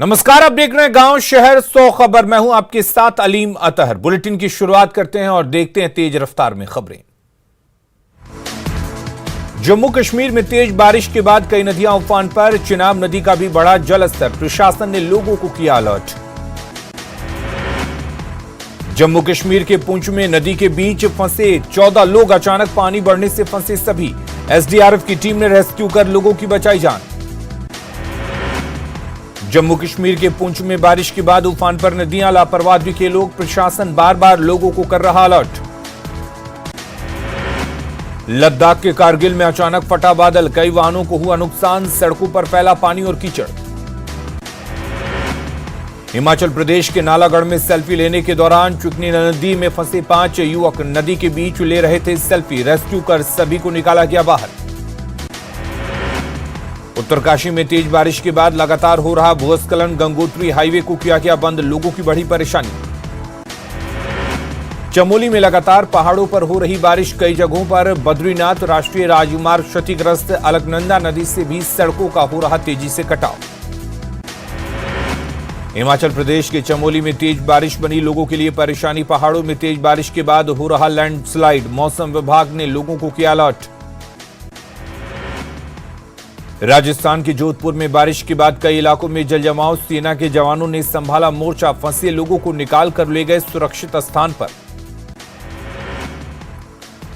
नमस्कार, आप देख रहे हैं गांव शहर 100 खबर। मैं हूं आपके साथ अलीम अतहर। बुलेटिन की शुरुआत करते हैं और देखते हैं तेज रफ्तार में खबरें। जम्मू कश्मीर में तेज बारिश के बाद कई नदियां उफान पर। चिनाब नदी का भी बढ़ा जलस्तर। प्रशासन ने लोगों को किया अलर्ट। जम्मू कश्मीर के पुंछ में नदी के बीच फंसे 14 लोग, अचानक पानी बढ़ने से फंसे सभी। एसडीआरएफ की टीम ने रेस्क्यू कर लोगों की बचाई जान। जम्मू कश्मीर के पुंछ में बारिश के बाद उफान पर नदियां, लापरवाही के लोग। प्रशासन बार बार लोगों को कर रहा अलर्ट। लद्दाख के कारगिल में अचानक फटा बादल, कई वाहनों को हुआ नुकसान। सड़कों पर फैला पानी और कीचड़। हिमाचल प्रदेश के नालागढ़ में सेल्फी लेने के दौरान चिकनी नदी में फंसे 5 युवक नदी के बीच ले रहे थे सेल्फी। रेस्क्यू कर सभी को निकाला गया बाहर। उत्तरकाशी में तेज बारिश के बाद लगातार हो रहा भूस्खलन, गंगोत्री हाईवे को किया गया बंद, लोगों की बढ़ी परेशानी। चमोली में लगातार पहाड़ों पर हो रही बारिश, कई जगहों पर बद्रीनाथ राष्ट्रीय राजमार्ग क्षतिग्रस्त। अलकनंदा नदी से भी सड़कों का हो रहा तेजी से कटाव। हिमाचल प्रदेश के चमोली में तेज बारिश बनी लोगों के लिए परेशानी। पहाड़ों में तेज बारिश के बाद हो रहा लैंडस्लाइड, मौसम विभाग ने लोगों को किया अलर्ट। राजस्थान के जोधपुर में बारिश के बाद कई इलाकों में जलजमाव, सेना के जवानों ने संभाला मोर्चा। फंसे लोगों को निकाल कर ले गए सुरक्षित स्थान पर।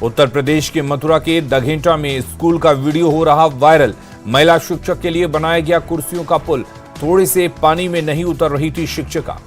उत्तर प्रदेश के मथुरा के दघेंटा में स्कूल का वीडियो हो रहा वायरल। महिला शिक्षक के लिए बनाया गया कुर्सियों का पुल, थोड़े से पानी में नहीं उतर रही थी शिक्षिका।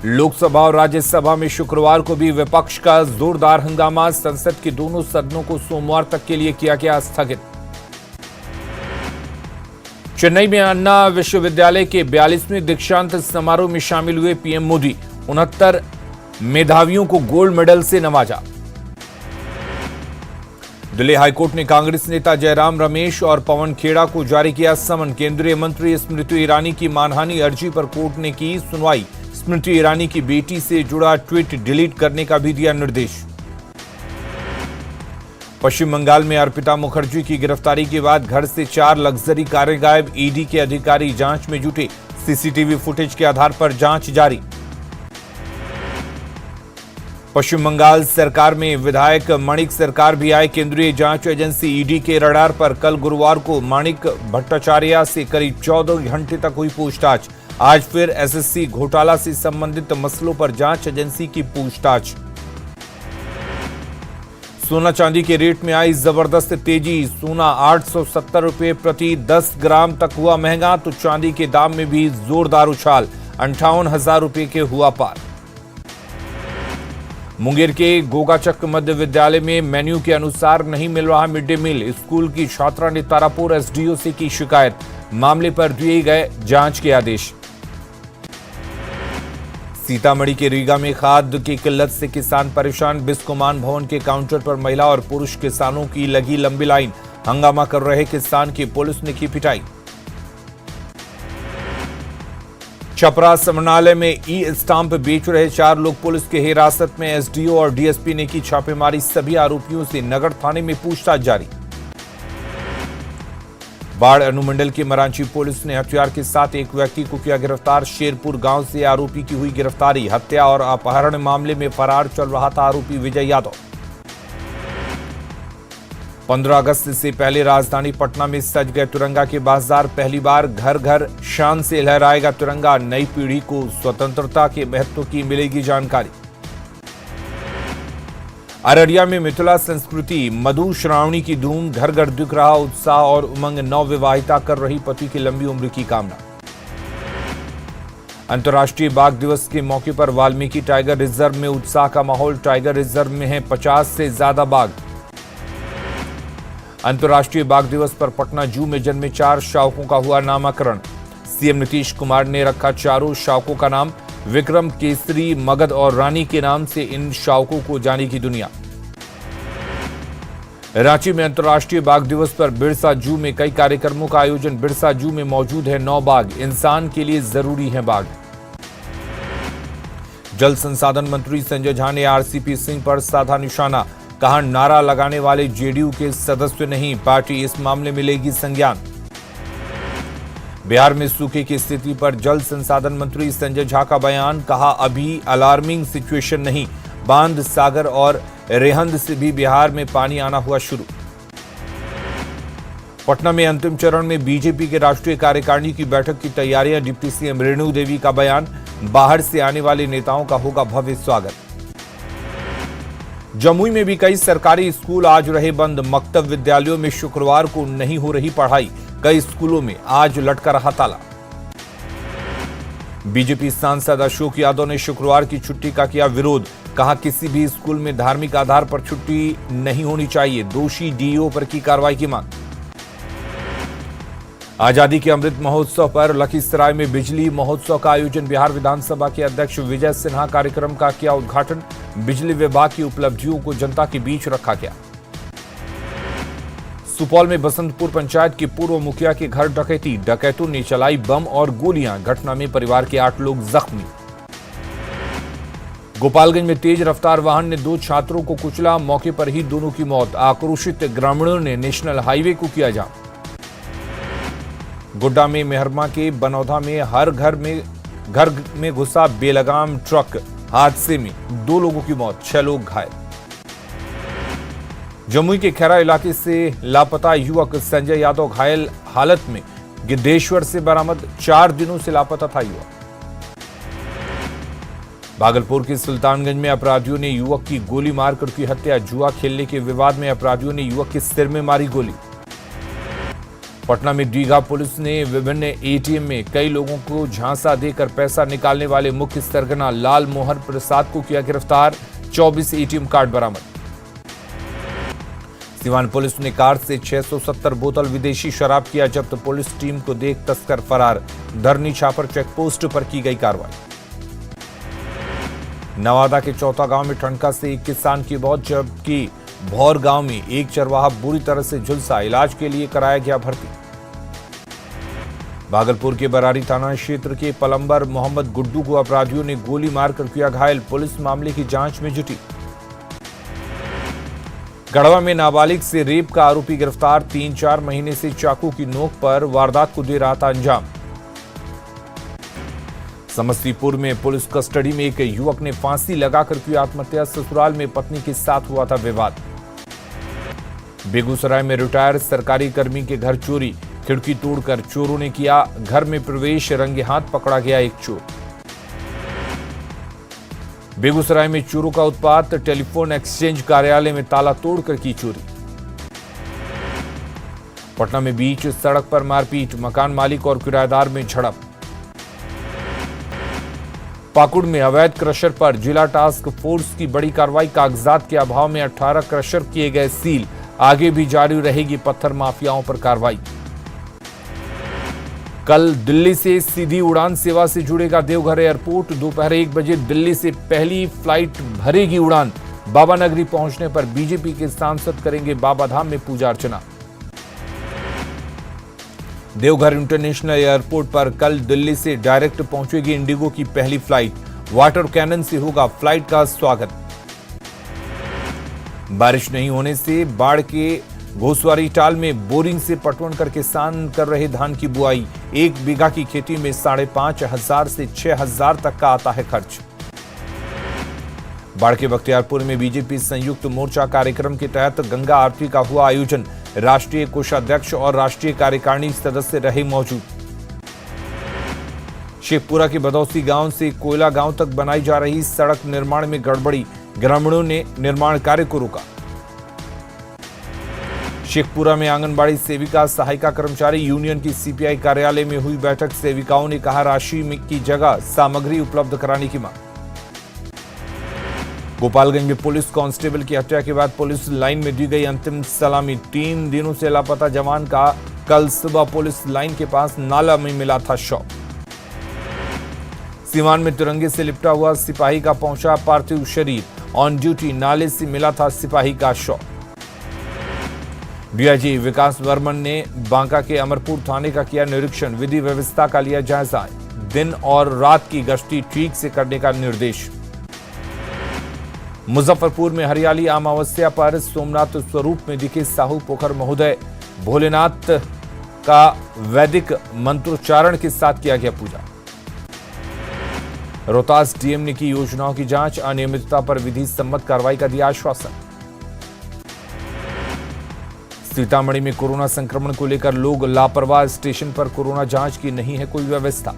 लोकसभा और राज्यसभा में शुक्रवार को भी विपक्ष का जोरदार हंगामा। संसद के दोनों सदनों को सोमवार तक के लिए किया गया स्थगित। चेन्नई में अन्ना विश्वविद्यालय के 42वें दीक्षांत समारोह में शामिल हुए पीएम मोदी। 69 मेधावियों को गोल्ड मेडल से नवाजा। दिल्ली हाईकोर्ट ने कांग्रेस नेता जयराम रमेश और पवन खेड़ा को जारी किया समन। केंद्रीय मंत्री स्मृति ईरानी की मानहानि अर्जी पर कोर्ट ने की सुनवाई। स्मृति ईरानी की बेटी से जुड़ा ट्वीट डिलीट करने का भी दिया निर्देश। पश्चिम बंगाल में अर्पिता मुखर्जी की गिरफ्तारी के बाद घर से 4 लग्जरी कारें गायब। ईडी के अधिकारी जांच में जुटे। सीसीटीवी फुटेज के आधार पर जांच जारी। पश्चिम बंगाल सरकार में विधायक माणिक सरकार भी आए। केंद्रीय जांच एजेंसी ईडी के रडार पर। कल गुरुवार को माणिक भट्टाचार्य से करीब 14 घंटे तक हुई पूछताछ। आज फिर एसएससी घोटाला से संबंधित मसलों पर जांच एजेंसी की पूछताछ। सोना चांदी के रेट में आई जबरदस्त तेजी। सोना 870 रुपए प्रति 10 ग्राम तक हुआ महंगा, तो चांदी के दाम में भी जोरदार उछाल। 58,000 रुपए के हुआ पार। मुंगेर के गोगाचक मध्य विद्यालय में मेन्यू के अनुसार नहीं मिल रहा मिड डे मील। स्कूल की छात्रा ने तारापुर एसडीओ से की शिकायत। मामले पर दिए गए जांच के आदेश। सीतामढ़ी के रीगा में खाद की किल्लत से किसान परेशान। बिस्कोमान भवन के काउंटर पर महिला और पुरुष किसानों की लगी लंबी लाइन। हंगामा कर रहे किसान की पुलिस ने की पिटाई। छपरा समरणालय में ई स्टाम्प बेच रहे 4 लोग पुलिस के हिरासत में। एसडीओ और डीएसपी ने की छापेमारी। सभी आरोपियों से नगर थाने में पूछताछ जारी। बाढ़ अनुमंडल की मरांची पुलिस ने हथियार के साथ एक व्यक्ति को किया गिरफ्तार। शेरपुर गांव से आरोपी की हुई गिरफ्तारी। हत्या और अपहरण मामले में फरार चल रहा था आरोपी विजय यादव। 15 अगस्त से पहले राजधानी पटना में सज गए तिरंगा के बाजार। पहली बार घर घर शान से लहराएगा तिरंगा। नई पीढ़ी को स्वतंत्रता के महत्व की मिलेगी जानकारी। अररिया में मिथिला संस्कृति मधु श्रावणी की धूम। घर घर दिख रहा उत्साह और उमंग। नवविवाहिता कर रही पति की लंबी उम्र की कामना। अंतर्राष्ट्रीय बाघ दिवस के मौके पर वाल्मीकि टाइगर रिजर्व में उत्साह का माहौल। टाइगर रिजर्व में है 50 से ज्यादा बाघ। अंतर्राष्ट्रीय बाघ दिवस पर पटना जू में जन्मे 4 शावकों का हुआ नामकरण। सीएम नीतीश कुमार ने रखा चारों शावकों का नाम। विक्रम, केसरी, मगध और रानी के नाम से इन शावकों को जानेगी दुनिया। रांची में अंतर्राष्ट्रीय बाघ दिवस पर बिरसा जू में कई कार्यक्रमों का आयोजन। बिरसा जू में मौजूद है 9 बाघ। इंसान के लिए जरूरी है बाघ। जल संसाधन मंत्री संजय झा ने आरसीपी सिंह पर साधा निशाना। कहा, नारा लगाने वाले जेडीयू के सदस्य नहीं, पार्टी इस मामले में लेगी संज्ञान। बिहार में सूखे की स्थिति पर जल संसाधन मंत्री संजय झा का बयान, कहा अभी अलार्मिंग सिचुएशन नहीं, बांध, सागर और रेहंद से भी बिहार में पानी आना हुआ शुरू। पटना में अंतिम चरण में बीजेपी के राष्ट्रीय कार्यकारिणी की बैठक की तैयारियां, डिप्टी सीएम रेणु देवी का बयान, बाहर से आने वाले नेताओं का होगा भव्य स्वागत। जमुई में भी कई सरकारी स्कूल आज रहे बंद, मक्तब विद्यालयों में शुक्रवार को नहीं हो रही पढ़ाई, कई स्कूलों में आज लटका रहा ताला। बीजेपी सांसद अशोक यादव ने शुक्रवार की छुट्टी का किया विरोध, कहा किसी भी स्कूल में धार्मिक आधार पर छुट्टी नहीं होनी चाहिए, दोषी डीईओ पर की कार्रवाई की मांग। आजादी के अमृत महोत्सव पर लखीसराय में बिजली महोत्सव का आयोजन, बिहार विधानसभा के अध्यक्ष विजय सिन्हा कार्यक्रम का किया उद्घाटन, बिजली विभाग की उपलब्धियों को जनता के बीच रखा गया। सुपौल में बसंतपुर पंचायत के पूर्व मुखिया के घर डकैती, डकैतों ने चलाई बम और गोलियां, घटना में परिवार के 8 लोग जख्मी। गोपालगंज में तेज रफ्तार वाहन ने 2 छात्रों को कुचला, मौके पर ही दोनों की मौत, आक्रोशित ग्रामीणों ने नेशनल हाईवे को किया जाम। गोड्डा में मेहरमा के बनौधा में घर में घुसा बेलगाम ट्रक, हादसे में 2 लोगों की मौत, 6 लोग घायल। जमुई के खैरा इलाके से लापता युवक संजय यादव घायल हालत में गिद्धेश्वर से बरामद, 4 दिनों से लापता था युवक। भागलपुर के सुल्तानगंज में अपराधियों ने युवक की गोली मारकर की हत्या, जुआ खेलने के विवाद में अपराधियों ने युवक के सिर में मारी गोली। पटना में दीघा पुलिस ने विभिन्न एटीएम में कई लोगों को झांसा देकर पैसा निकालने वाले मुख्य सरगना लाल मोहन प्रसाद को किया गिरफ्तार, 24 एटीएम कार्ड बरामद। सिवान पुलिस ने कार से 670 बोतल विदेशी शराब किया जब्त, पुलिस टीम को देख तस्कर फरार, धरनी छापर चेकपोस्ट पर की गई कार्रवाई। नवादा के चौथा गांव में ठनका से एक किसान की मौत, जबकि भौर गांव में एक चरवाहा बुरी तरह से झुलसा, इलाज के लिए कराया गया भर्ती। भागलपुर के बरारी थाना क्षेत्र के पलंबर मोहम्मद गुड्डू को अपराधियों ने गोली मारकर किया घायल, पुलिस मामले की जांच में जुटी। गढ़वा में नाबालिग से रेप का आरोपी गिरफ्तार, 3-4 महीने से चाकू की नोक पर वारदात को दे रहा था अंजाम। समस्तीपुर में पुलिस कस्टडी में एक युवक ने फांसी लगाकर की आत्महत्या, ससुराल में पत्नी के साथ हुआ था विवाद। बेगूसराय में रिटायर्ड सरकारी कर्मी के घर चोरी, खिड़की तोड़कर चोरों ने किया घर में प्रवेश, रंगे हाथ पकड़ा गया एक चोर। बेगूसराय में चोरों का उत्पात, टेलीफोन एक्सचेंज कार्यालय में ताला तोड़कर की चोरी। पटना में बीच सड़क पर मारपीट, मकान मालिक और किराएदार में झड़प। पाकुड़ में अवैध क्रशर पर जिला टास्क फोर्स की बड़ी कार्रवाई, कागजात के अभाव में 18 क्रशर किए गए सील, आगे भी जारी रहेगी पत्थर माफियाओं पर कार्रवाई। कल दिल्ली से सीधी उड़ान सेवा से जुड़ेगा देवघर एयरपोर्ट, दोपहर 1 बजे दिल्ली से पहली फ्लाइट भरेगी उड़ान, बाबा नगरी पहुंचने पर बीजेपी के सांसद करेंगे बाबा धाम में पूजा अर्चना। देवघर इंटरनेशनल एयरपोर्ट पर कल दिल्ली से डायरेक्ट पहुंचेगी इंडिगो की पहली फ्लाइट, वाटर कैनन से होगा फ्लाइट का स्वागत। बारिश नहीं होने से बाढ़ के घोसवारी टाल में बोरिंग से पटवन कर किसान कर रहे धान की बुआई, 1 बीघा की खेती में 5,500 से 6,000 तक का आता है खर्च। बाढ़ के बख्तियारपुर में बीजेपी संयुक्त मोर्चा कार्यक्रम के तहत गंगा आरती का हुआ आयोजन, राष्ट्रीय कोषाध्यक्ष और राष्ट्रीय कार्यकारिणी सदस्य रहे मौजूद। शेखपुरा के बदौसी गांव से कोयला गांव तक बनाई जा रही सड़क निर्माण में गड़बड़ी, ग्रामीणों ने निर्माण कार्य को रोका। शेखपुरा में आंगनबाड़ी सेविका सहायिका कर्मचारी यूनियन की सीपीआई कार्यालय में हुई बैठक, सेविकाओं ने कहा राशि की जगह सामग्री उपलब्ध कराने की मांग। गोपालगंज में पुलिस कांस्टेबल की हत्या के बाद पुलिस लाइन में दी गई अंतिम सलामी, 3 दिनों से लापता जवान का कल सुबह पुलिस लाइन के पास नाला में मिला था शव। सीवान में तिरंगे से लिपटा हुआ सिपाही का पहुंचा पार्थिव शरीर, ऑन ड्यूटी नाले से मिला था सिपाही का शव। डीआईजी विकास वर्मन ने बांका के अमरपुर थाने का किया निरीक्षण, विधि व्यवस्था का लिया जायजा, दिन और रात की गश्ती ठीक से करने का निर्देश। मुजफ्फरपुर में हरियाली अमावस्या पर सोमनाथ स्वरूप में दिखे साहू पोखर महोदय, भोलेनाथ का वैदिक मंत्रोच्चारण के साथ किया गया पूजा। रोहतास डीएम ने की योजनाओं की जांच, अनियमितता पर विधि सम्मत कार्रवाई का दिया आश्वासन। सीतामढ़ी में कोरोना संक्रमण को लेकर लोग लापरवाह, स्टेशन पर कोरोना जांच की नहीं है कोई व्यवस्था।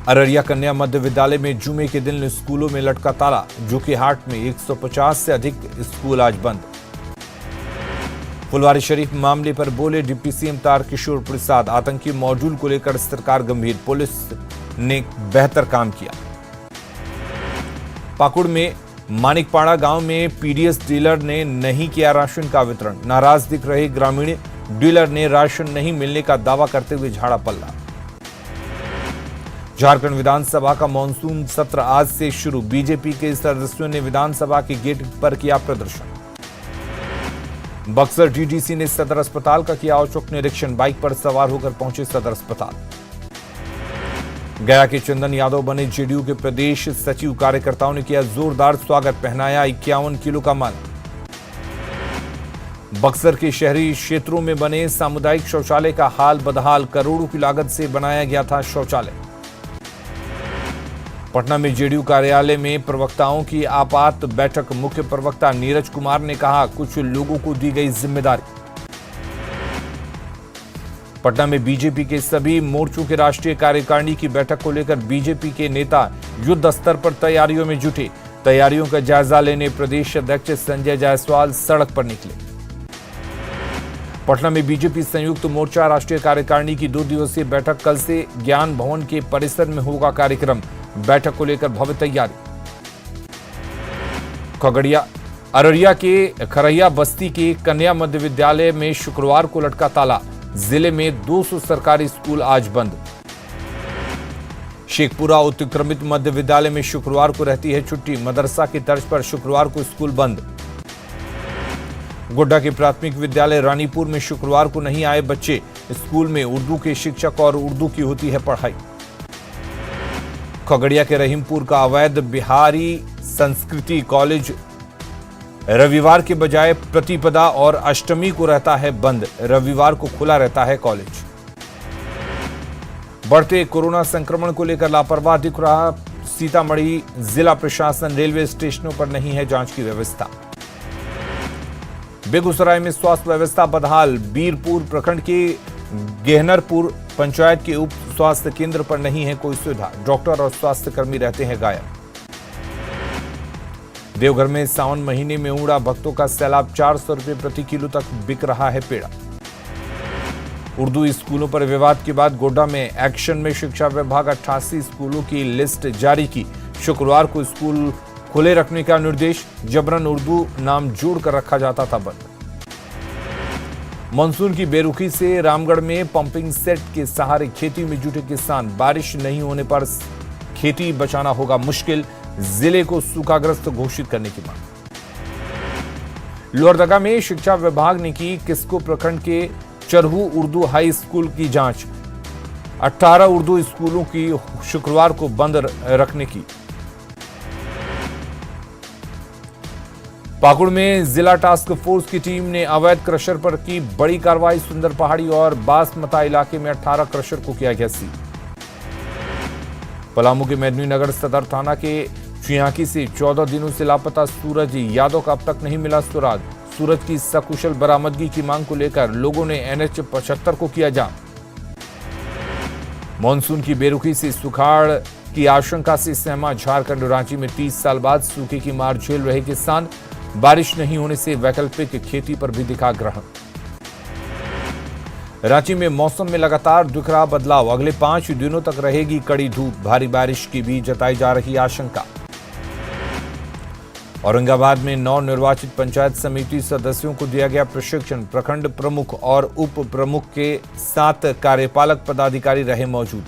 अररिया कन्या मध्य विद्यालय में जुमे के दिन स्कूलों में लटका ताला, जोकीहाट में 150 से अधिक स्कूल आज बंद। फुलवारी शरीफ मामले पर बोले डिप्टी सीएम तारकिशोर प्रसाद, आतंकी मॉड्यूल को लेकर सरकार गंभीर, पुलिस ने बेहतर काम किया। पाकुड़ में मानिकपाड़ा गांव में पीडीएस डीलर ने नहीं किया राशन का वितरण, नाराज दिख रहे ग्रामीण, डीलर ने राशन नहीं मिलने का दावा करते हुए झाड़ा पल्ला। झारखंड विधानसभा का मॉनसून सत्र आज से शुरू, बीजेपी के सदस्यों ने विधानसभा के गेट पर किया प्रदर्शन। बक्सर डीडीसी ने सदर अस्पताल का किया औचक निरीक्षण, बाइक पर सवार होकर पहुंचे सदर अस्पताल। गया के चंदन यादव बने जेडीयू के प्रदेश सचिव, कार्यकर्ताओं ने किया जोरदार स्वागत, पहनाया 51 किलो का माला। बक्सर के शहरी क्षेत्रों में बने सामुदायिक शौचालय का हाल बदहाल, करोड़ों की लागत से बनाया गया था शौचालय। पटना में जेडीयू कार्यालय में प्रवक्ताओं की आपात बैठक, मुख्य प्रवक्ता नीरज कुमार ने कहा कुछ लोगों को दी गई जिम्मेदारी। पटना में बीजेपी के सभी मोर्चों के राष्ट्रीय कार्यकारिणी की बैठक को लेकर बीजेपी के नेता युद्ध स्तर पर तैयारियों में जुटे, तैयारियों का जायजा लेने प्रदेश अध्यक्ष संजय जायसवाल सड़क पर निकले। पटना में बीजेपी संयुक्त मोर्चा राष्ट्रीय कार्यकारिणी की 2 दिवसीय बैठक, कल से ज्ञान भवन के परिसर में होगा कार्यक्रम, बैठक को लेकर भव्य तैयारी। अररिया के खरैया बस्ती के कन्या मध्य विद्यालय में शुक्रवार को लटका ताला, जिले में 200 सरकारी स्कूल आज बंद। शेखपुरा उत्क्रमित मध्य विद्यालय में शुक्रवार को रहती है छुट्टी, मदरसा की तर्ज पर शुक्रवार को स्कूल बंद। गोड्डा के प्राथमिक विद्यालय रानीपुर में शुक्रवार को नहीं आए बच्चे, स्कूल में उर्दू के शिक्षक और उर्दू की होती है पढ़ाई। खगड़िया के रहीमपुर का अवैध बिहारी संस्कृति कॉलेज रविवार के बजाय प्रतिपदा और अष्टमी को रहता है बंद, रविवार को खुला रहता है कॉलेज। बढ़ते कोरोना संक्रमण को लेकर लापरवाह दिख रहा सीतामढ़ी जिला प्रशासन, रेलवे स्टेशनों पर नहीं है जांच की व्यवस्था। बेगूसराय में स्वास्थ्य व्यवस्था बदहाल, बीरपुर प्रखंड के गेहनरपुर पंचायत के उप स्वास्थ्य केंद्र पर नहीं है कोई सुविधा, डॉक्टर और स्वास्थ्य कर्मी रहते हैं गायब। देवघर में सावन महीने में उमड़ा भक्तों का सैलाब, 400 रुपए प्रति किलो तक बिक रहा है पेड़ा। उर्दू स्कूलों पर विवाद के बाद गोड्डा में एक्शन में शिक्षा विभाग 88 स्कूलों की लिस्ट जारी की, शुक्रवार को स्कूल खुले रखने का निर्देश, जबरन उर्दू नाम जोड़कर रखा जाता था बंद। मानसून की बेरुखी से रामगढ़ में पंपिंग सेट के सहारे खेती में जुटे किसान, बारिश नहीं होने पर खेती बचाना होगा मुश्किल, जिले को सूखाग्रस्त घोषित करने की मांग। लोहरदगा में शिक्षा विभाग ने की किस्को प्रखंड के चरहू उर्दू हाई स्कूल की जांच, 18 उर्दू स्कूलों की शुक्रवार को बंद रखने की। पाकुड़ में जिला टास्क फोर्स की टीम ने अवैध क्रशर पर की बड़ी कार्रवाई, सुंदर पहाड़ी और बासमता इलाके में 18 क्रशर को किया गया सील। पलामू के मेदिनीनगर सदर थाना के चियाकी से 14 दिनों से लापता सूरज यादव का अब तक नहीं मिला सुराग, सूरज की सकुशल बरामदगी की मांग को लेकर लोगों ने NH 75 को किया जाम। मानसून की बेरुखी से सुखाड़ की आशंका से सहमा झारखंड, रांची में 30 साल बाद सूखे की मार झेल रहे किसान, बारिश नहीं होने से वैकल्पिक खेती पर भी दिखा ग्रहण। रांची में मौसम में लगातार दिख रहा बदलाव, अगले 5 दिनों तक रहेगी कड़ी धूप, भारी बारिश की भी जताई जा रही आशंका। औरंगाबाद में नवनिर्वाचित पंचायत समिति सदस्यों को दिया गया प्रशिक्षण, प्रखंड प्रमुख और उप प्रमुख के 7 कार्यपालक पदाधिकारी रहे मौजूद।